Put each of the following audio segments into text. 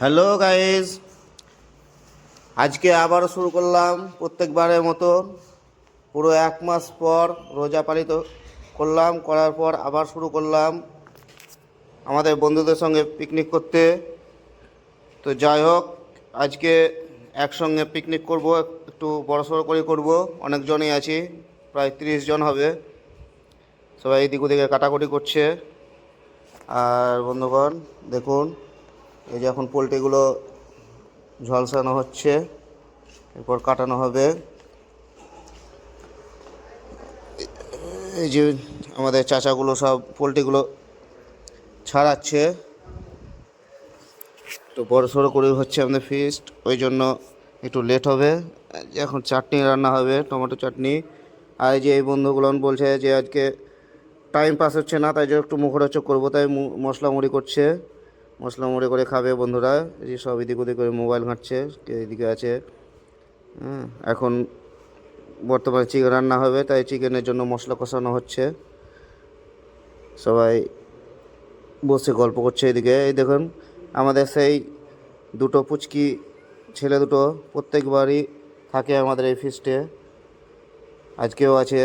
Hello guys, আজকে আবারও শুরু করলাম প্রত্যেকবারের মতো। পুরো 1 মাস পর রোজা পালিত করার পর আবার শুরু করলাম আমাদের বন্ধুদের সঙ্গে পিকনিক করতে। তো যাই হোক, আজকে একসঙ্গে পিকনিক করব, একটু বড়সড় করে করব। অনেকজনই আছি, প্রায় 30 জন হবে। সবাই এদিক ওদিকে কাটাকুটি করছে। আর বন্ধুগণ দেখুন, এই যে এখন পোলট্রিগুলো ঝলসানো হচ্ছে, এরপর কাটানো হবে। এই যে আমাদের চাচাগুলো সব পোলট্রিগুলো ছাড়াচ্ছে। তো বড় সড়ো করে হচ্ছে আমাদের ফিস্ট, ওই জন্য একটু লেট হবে। এখন চাটনি রান্না হবে, টমেটো চাটনি। আর এই যে এই বন্ধুগুলো বলছে যে আজকে টাইম পাস হচ্ছে না, তাই জন্য একটু মুখরোচক করবো, তাই মশলা মুড়ি করছে। মশলা মুড়ি করে খাবে বন্ধুরা। এই যে সব এদিক ওদিক করে মোবাইল ঘাঁটছে, এদিকে আছে। এখন বর্তমানে চিকেন রান্না হবে, তাই চিকেনের জন্য মশলা কষানো হচ্ছে। সবাই বসে গল্প করছে এদিকে। এই দেখুন, আমাদের সেই দুটো পুচকি ছেলে দুটো প্রত্যেকবারই থাকে আমাদের এই ফিস্টে, আজকেও আছে।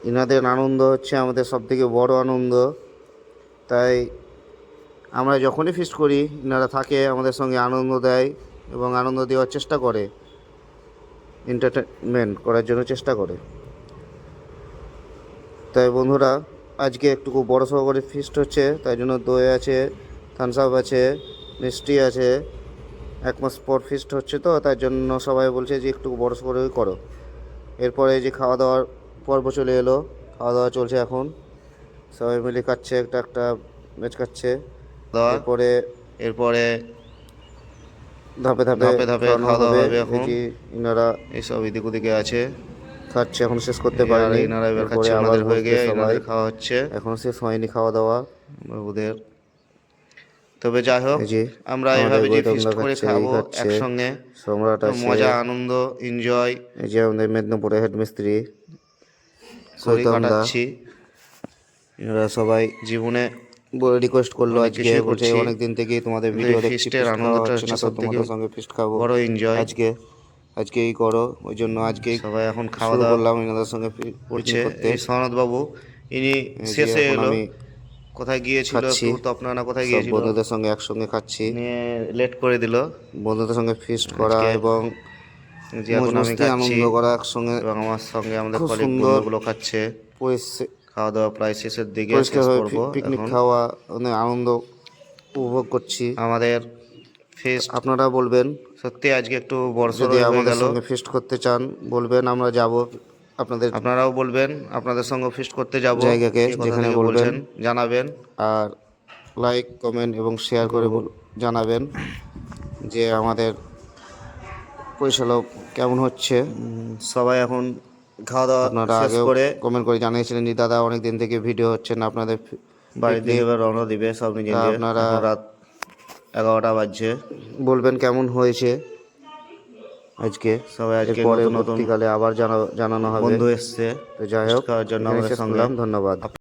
ইনাদের আনন্দ হচ্ছে আমাদের সবথেকে বড় আনন্দ। তাই আমরা যখনই ফিস্ট করি ইনারা থাকে আমাদের সঙ্গে, আনন্দ দেয় এবং আনন্দ দেওয়ার চেষ্টা করে, এন্টারটেনমেন্ট করার জন্য চেষ্টা করে। তাই বন্ধুরা, আজকে একটু বড় সড়ো করে ফিস্ট হচ্ছে, তাই জন্য দই আছে, থামস আপ আছে, মিষ্টি আছে। 1 মাস পর ফিস্ট হচ্ছে, তো তাই জন্য সবাই বলছে যে একটু বড় সড়োই করো। এরপরে যে খাওয়া দাওয়ার পর্ব চলে এলো, খাওয়া দাওয়া চলছে এখন। সবাই মিলে খাচ্ছে, একটা একটা ম্যাচ খাচ্ছে। এরপরে এরপরে ধাপে ধাপে ধাপে ধাপে খাওয়া দাওয়া হবে। এখন ইনারা এইসব এদিক ওদিকে আছে, খাচ্ছে, এখন শেষ করতে পারেনি। ইনারা এবার খাচ্ছে, আমাদের হয়ে গিয়ে সবাই খাওয়া হচ্ছে, এখনো শেষ হয়নি খাওয়া দাওয়া ওদের। তবে যাই হোক, আমরা এইভাবে যে ফিস্ট করে খাবো একসঙ্গে, সম্রাট আছে, মজা আনন্দ এনজয়। এই যে আমাদের মেদিনীপুরের হেডমিস্ত্রি শরীর কাটাচ্ছি। এরা সবাই জীবনে রিকোয়েস্ট করলো, আজকে বলছে অনেক দিন থেকেই তোমাদের ভিডিও দেখছি, ফিস্টের আনন্দটা হচ্ছে না, তোমাদের সঙ্গে ফিস্ট খাবো, বড় এনজয় আজকেই করো। ওই জন্য আজকেই সবাই এখন খাওয়া দাওয়া করলাম এনাদের সঙ্গে করছে। এই সনদ বাবু, ইনি শেষে এলো, কোথায় গিয়েছিল তো আপনারা কোথায় গিয়েছিল, বন্ধুদের সঙ্গে একসঙ্গে খাচ্ছি, নিয়ে লেট করে দিল। বন্ধুদের সঙ্গে ফিস্ট করা এবং যে এখন আমি আনন্দ করা একসঙ্গে, এবং আমার সঙ্গে আমাদের কলিগ বন্ধুগুলো খাচ্ছে। খাওয়া দাওয়া প্রায় শেষের দিকে, পিকনিক খাওয়া অনেক আনন্দ উপভোগ করছি আমাদের ফিস্ট। আপনারা বলবেন, সত্যি আজকে একটু বড়সড় হয়ে গেল, সঙ্গে ফিস্ট করতে চান বলবেন, আমরা যাব। আপনারাও বলবেন আপনাদের সঙ্গে ফিস্ট করতে যাব, জায়গাকে যেখানে বলছেন জানাবেন। আর লাইক কমেন্ট এবং শেয়ার করে জানাবেন যে আমাদের পরিচালক কেমন হচ্ছে। সবাই এখন খাওয়া দাওয়া আপনারা আগে করে কমেন্ট করে জানিয়েছিলেন যে দাদা অনেক দিন থেকে ভিডিও হচ্ছে না, আপনাদের বাড়িতে এবার রওনা দিবে সব নিজে। আপনারা রাত 11টা বাজছে, বলবেন কেমন হয়েছে আজকে। সবাই আজকে পরবর্তীকালে আবার জানানো হবে, বন্ধু এসছে। তো যাই হোক, আমাদের সঙ্গে ধন্যবাদ।